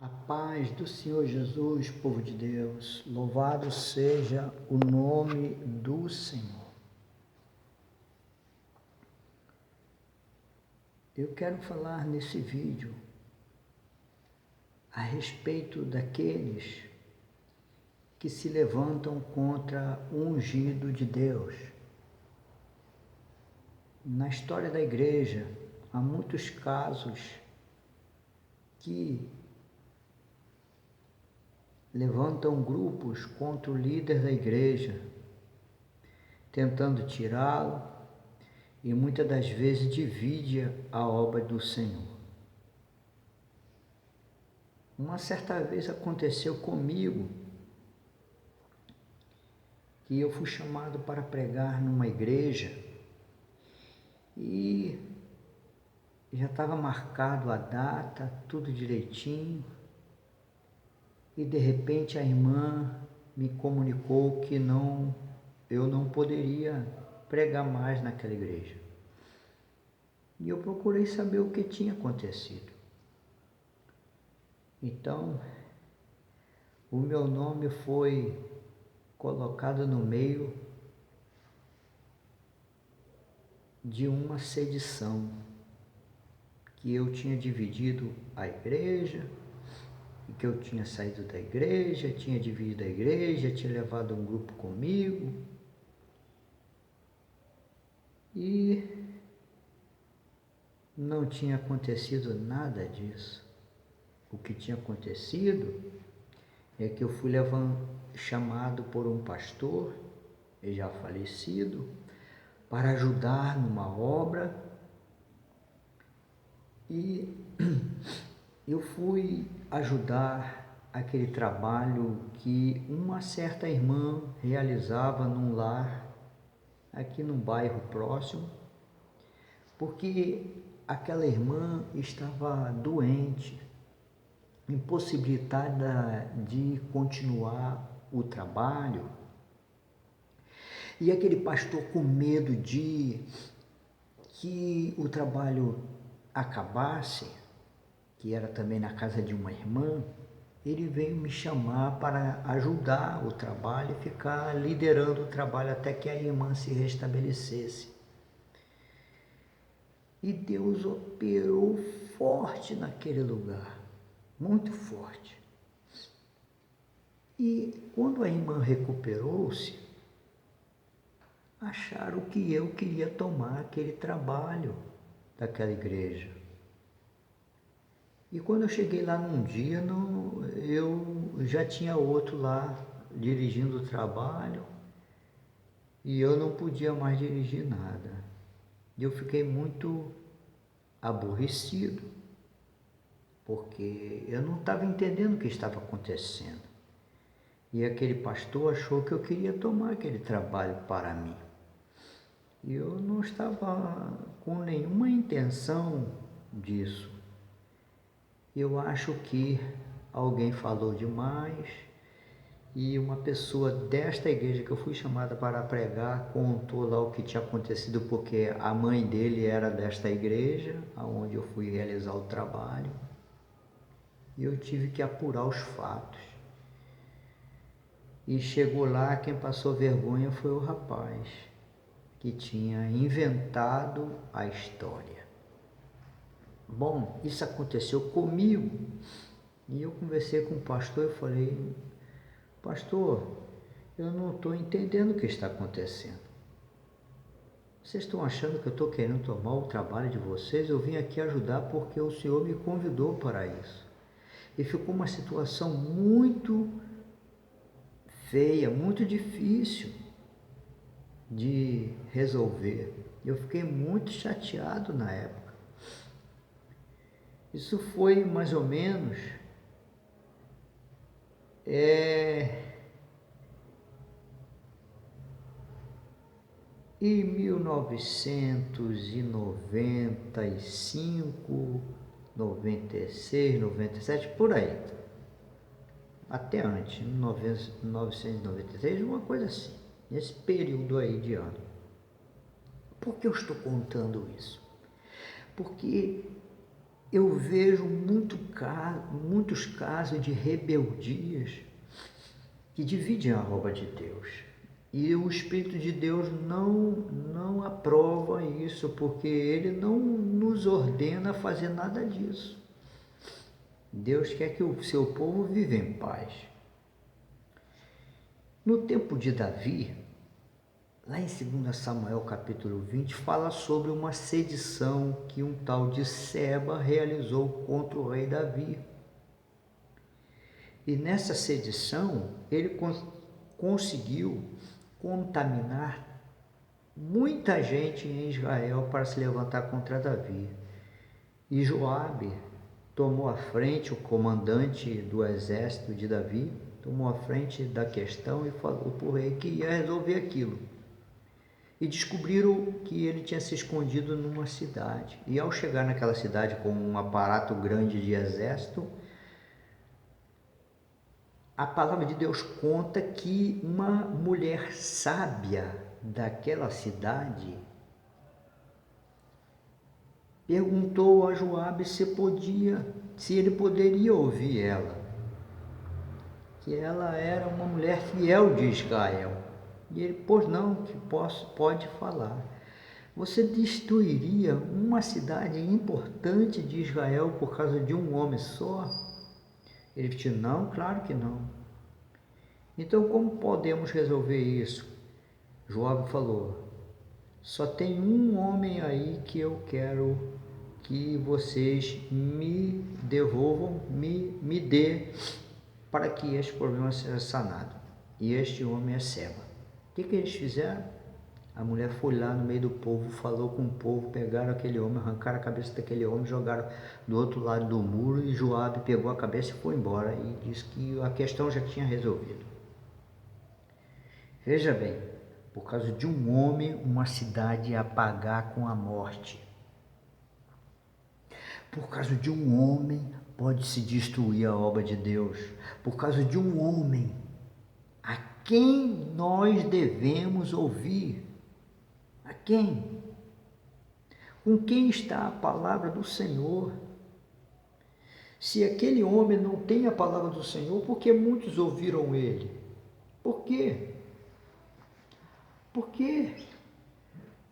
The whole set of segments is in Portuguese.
A paz do Senhor Jesus, povo de Deus, louvado seja o nome do Senhor. Eu quero falar nesse vídeo a respeito daqueles que se levantam contra o ungido de Deus. Na história da igreja, há muitos casos que levantam grupos contra o líder da igreja, tentando tirá-lo e muitas das vezes divide a obra do Senhor. Uma certa vez aconteceu comigo que eu fui chamado para pregar numa igreja e já estava marcado a data, tudo direitinho. E de repente a irmã me comunicou que eu não poderia pregar mais naquela igreja. E eu procurei saber o que tinha acontecido. Então, o meu nome foi colocado no meio de uma sedição, que eu tinha dividido a igreja, e que eu tinha saído da igreja, tinha dividido a igreja, tinha levado um grupo comigo. E não tinha acontecido nada disso. O que tinha acontecido é que eu fui chamado por um pastor, já falecido, para ajudar numa obra, e eu fui ajudar aquele trabalho que uma certa irmã realizava num lar aqui num bairro próximo, porque aquela irmã estava doente, impossibilitada de continuar o trabalho, e aquele pastor, com medo de que o trabalho acabasse, que era também na casa de uma irmã, ele veio me chamar para ajudar o trabalho e ficar liderando o trabalho até que a irmã se restabelecesse. E Deus operou forte naquele lugar, muito forte. E quando a irmã recuperou-se, acharam que eu queria tomar aquele trabalho daquela igreja. E quando eu cheguei lá num dia, eu já tinha outro lá dirigindo o trabalho e eu não podia mais dirigir nada. E eu fiquei muito aborrecido, porque eu não estava entendendo o que estava acontecendo. E aquele pastor achou que eu queria tomar aquele trabalho para mim. E eu não estava com nenhuma intenção disso. Eu acho que alguém falou demais e uma pessoa desta igreja que eu fui chamada para pregar contou lá o que tinha acontecido, porque a mãe dele era desta igreja, onde eu fui realizar o trabalho, e eu tive que apurar os fatos. E chegou lá, quem passou vergonha foi o rapaz, que tinha inventado a história. Bom, isso aconteceu comigo, e eu conversei com o pastor e falei: pastor, eu não estou entendendo o que está acontecendo. Vocês estão achando que eu estou querendo tomar o trabalho de vocês? Eu vim aqui ajudar porque o Senhor me convidou para isso. E ficou uma situação muito feia, muito difícil de resolver. Eu fiquei muito chateado na época. Isso foi mais ou menos em 1995, 96, 97, por aí. Até antes, 1996, uma coisa assim. Nesse período aí de ano. Por que eu estou contando isso? Porque eu vejo muitos casos de rebeldias que dividem a obra de Deus. E o Espírito de Deus não aprova isso, porque ele não nos ordena a fazer nada disso. Deus quer que o seu povo viva em paz. No tempo de Davi, lá em 2 Samuel capítulo 20, fala sobre uma sedição que um tal de Seba realizou contra o rei Davi. E nessa sedição, ele conseguiu contaminar muita gente em Israel para se levantar contra Davi. E Joabe tomou a frente, o comandante do exército de Davi, tomou a frente da questão e falou para o rei que ia resolver aquilo. E descobriram que ele tinha se escondido numa cidade. E ao chegar naquela cidade com um aparato grande de exército, a palavra de Deus conta que uma mulher sábia daquela cidade perguntou a Joabe se ele poderia ouvir ela, que ela era uma mulher fiel de Israel. E ele, pois não, que pode falar. Você destruiria uma cidade importante de Israel por causa de um homem só? Ele disse, não, claro que não. Então, como podemos resolver isso? Joabe falou, só tem um homem aí que eu quero que vocês me devolvam, me dê, para que este problema seja sanado. E este homem é Seba. O que eles fizeram? A mulher foi lá no meio do povo, falou com o povo, pegaram aquele homem, arrancaram a cabeça daquele homem, jogaram do outro lado do muro e Joabe pegou a cabeça e foi embora e disse que a questão já tinha resolvido. Veja bem, por causa de um homem, uma cidade ia pagar com a morte. Por causa de um homem, pode-se destruir a obra de Deus. Por causa de um homem, a quem nós devemos ouvir? A quem? Com quem está a palavra do Senhor? Se aquele homem não tem a palavra do Senhor, por que muitos ouviram ele? Por quê? Por quê?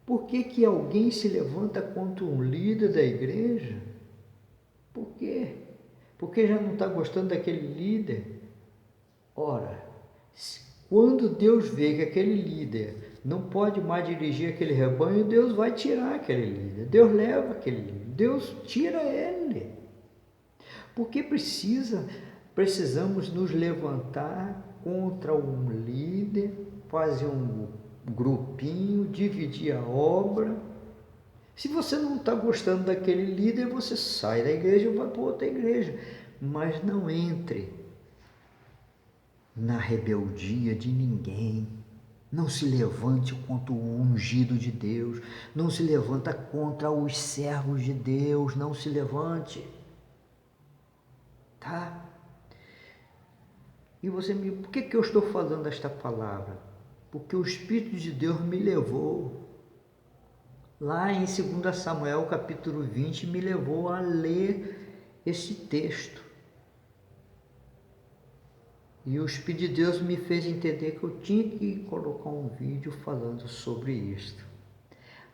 Por que alguém se levanta contra um líder da igreja? Por quê? Porque já não está gostando daquele líder? Ora, quando Deus vê que aquele líder não pode mais dirigir aquele rebanho, Deus vai tirar aquele líder. Deus leva aquele líder. Deus tira ele. Porque precisamos nos levantar contra um líder, fazer um grupinho, dividir a obra. Se você não está gostando daquele líder, você sai da igreja e vai para outra igreja. Mas não entre na rebeldia de ninguém. Não se levante contra o ungido de Deus. Não se levanta contra os servos de Deus. Não se levante. Tá? E você me... Por que eu estou falando esta palavra? Porque o Espírito de Deus me levou. Lá em 2 Samuel capítulo 20, me levou a ler esse texto. E o Espírito de Deus me fez entender que eu tinha que colocar um vídeo falando sobre isto.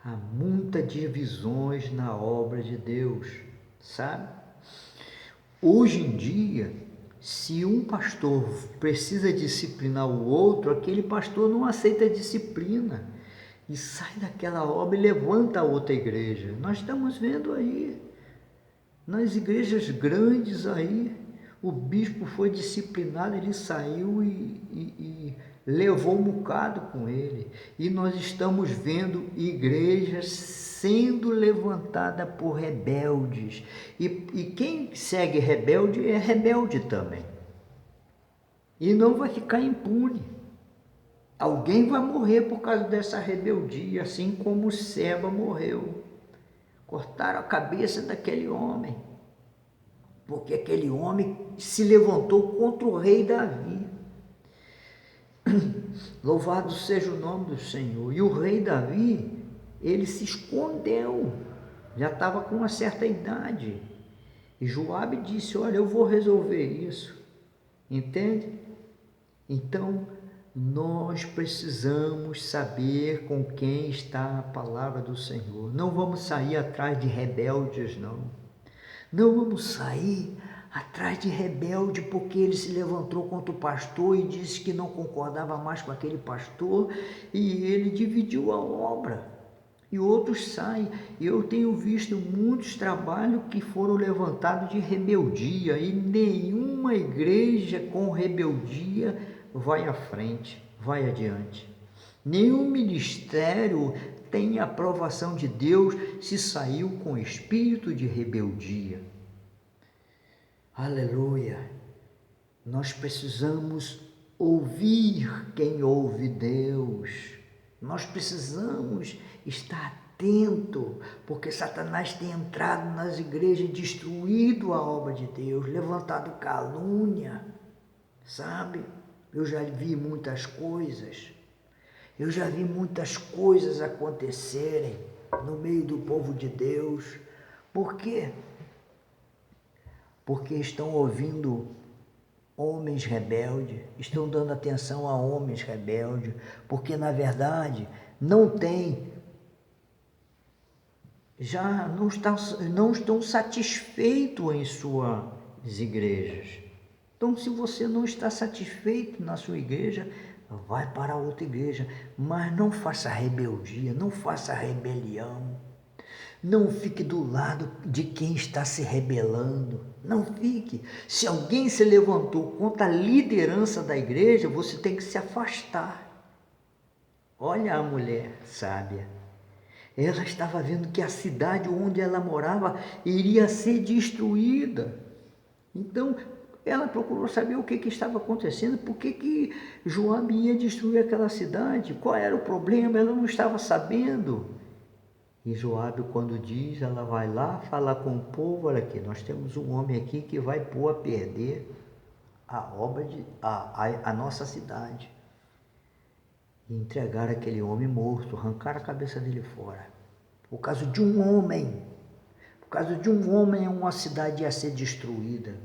Há muitas divisões na obra de Deus, sabe? Hoje em dia, se um pastor precisa disciplinar o outro, aquele pastor não aceita a disciplina e sai daquela obra e levanta a outra igreja. Nós estamos vendo aí, nas igrejas grandes aí, o bispo foi disciplinado, ele saiu e levou um bocado com ele. E nós estamos vendo igrejas sendo levantadas por rebeldes. E quem segue rebelde é rebelde também. E não vai ficar impune. Alguém vai morrer por causa dessa rebeldia, assim como Seba morreu. Cortaram a cabeça daquele homem. Porque aquele homem se levantou contra o rei Davi. Louvado seja o nome do Senhor. E o rei Davi, ele se escondeu. Já estava com uma certa idade. E Joabe disse, olha, eu vou resolver isso. Entende? Então, nós precisamos saber com quem está a palavra do Senhor. Não vamos sair atrás de rebeldes, não. Não vamos sair atrás de rebelde porque ele se levantou contra o pastor e disse que não concordava mais com aquele pastor e ele dividiu a obra. E outros saem. Eu tenho visto muitos trabalhos que foram levantados de rebeldia e nenhuma igreja com rebeldia vai à frente, vai adiante. Nenhum ministério tem aprovação de Deus se saiu com espírito de rebeldia. Aleluia! Nós precisamos ouvir quem ouve Deus. Nós precisamos estar atento, porque Satanás tem entrado nas igrejas, destruído a obra de Deus, levantado calúnia, sabe? Eu já vi muitas coisas. Eu já vi muitas coisas acontecerem no meio do povo de Deus. Por quê? Porque estão ouvindo homens rebeldes, estão dando atenção a homens rebeldes, porque na verdade não tem, já não estão satisfeitos em suas igrejas. Então, se você não está satisfeito na sua igreja, vai para outra igreja, mas não faça rebeldia, não faça rebelião. Não fique do lado de quem está se rebelando. Não fique. Se alguém se levantou contra a liderança da igreja, você tem que se afastar. Olha a mulher sábia. Ela estava vendo que a cidade onde ela morava iria ser destruída. Então, ela procurou saber o que estava acontecendo, por que Joabe ia destruir aquela cidade, qual era o problema, ela não estava sabendo. E Joabe, quando diz, ela vai lá falar com o povo, olha aqui, nós temos um homem aqui que vai pôr a perder a nossa cidade. E entregar aquele homem morto, arrancar a cabeça dele fora. Por causa de um homem, uma cidade ia ser destruída.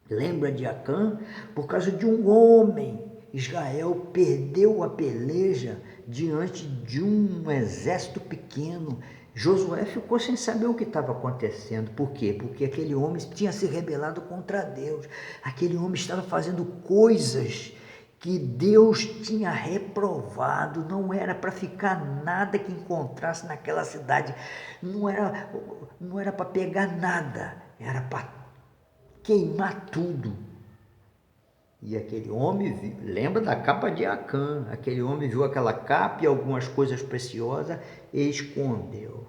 Lembra de Acã? Por causa de um homem, Israel perdeu a peleja diante de um exército pequeno. Josué ficou sem saber o que estava acontecendo. Por quê? Porque aquele homem tinha se rebelado contra Deus. Aquele homem estava fazendo coisas que Deus tinha reprovado. Não era para ficar nada que encontrasse naquela cidade. Não era para pegar nada. Era para queimar tudo. E aquele homem viu, lembra da capa de Acã, aquele homem viu aquela capa e algumas coisas preciosas e escondeu,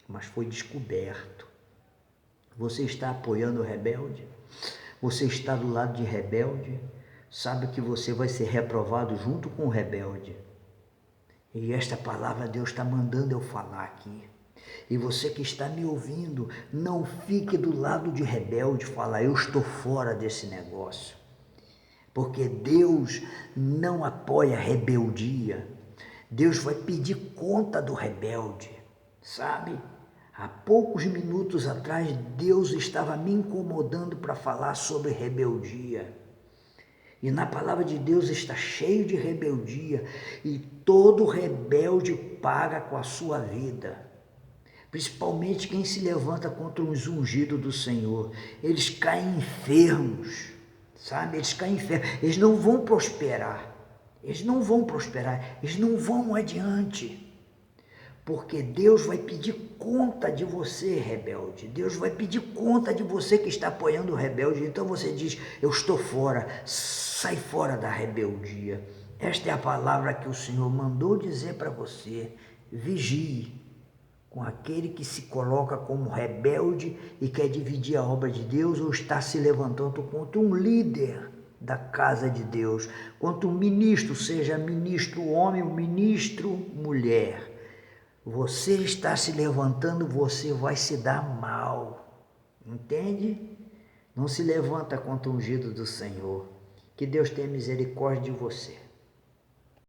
mas foi descoberto. Você está apoiando o rebelde? Você está do lado de rebelde? Sabe que você vai ser reprovado junto com o rebelde. E esta palavra Deus está mandando eu falar aqui. E você que está me ouvindo, não fique do lado de rebelde, fala, eu estou fora desse negócio. Porque Deus não apoia rebeldia. Deus vai pedir conta do rebelde, sabe? Há poucos minutos atrás, Deus estava me incomodando para falar sobre rebeldia. E na palavra de Deus está cheio de rebeldia. E todo rebelde paga com a sua vida. Principalmente quem se levanta contra os ungidos do Senhor. Eles caem enfermos, sabe? Eles caem enfermos. Eles não vão prosperar. Eles não vão adiante. Porque Deus vai pedir conta de você, rebelde. Deus vai pedir conta de você que está apoiando o rebelde. Então você diz, eu estou fora, sai fora da rebeldia. Esta é a palavra que o Senhor mandou dizer para você. Vigie com aquele que se coloca como rebelde e quer dividir a obra de Deus ou está se levantando contra um líder da casa de Deus, contra um ministro, seja ministro homem ou ministro mulher. Você está se levantando, você vai se dar mal, entende? Não se levanta contra o ungido do Senhor. Que Deus tenha misericórdia de você.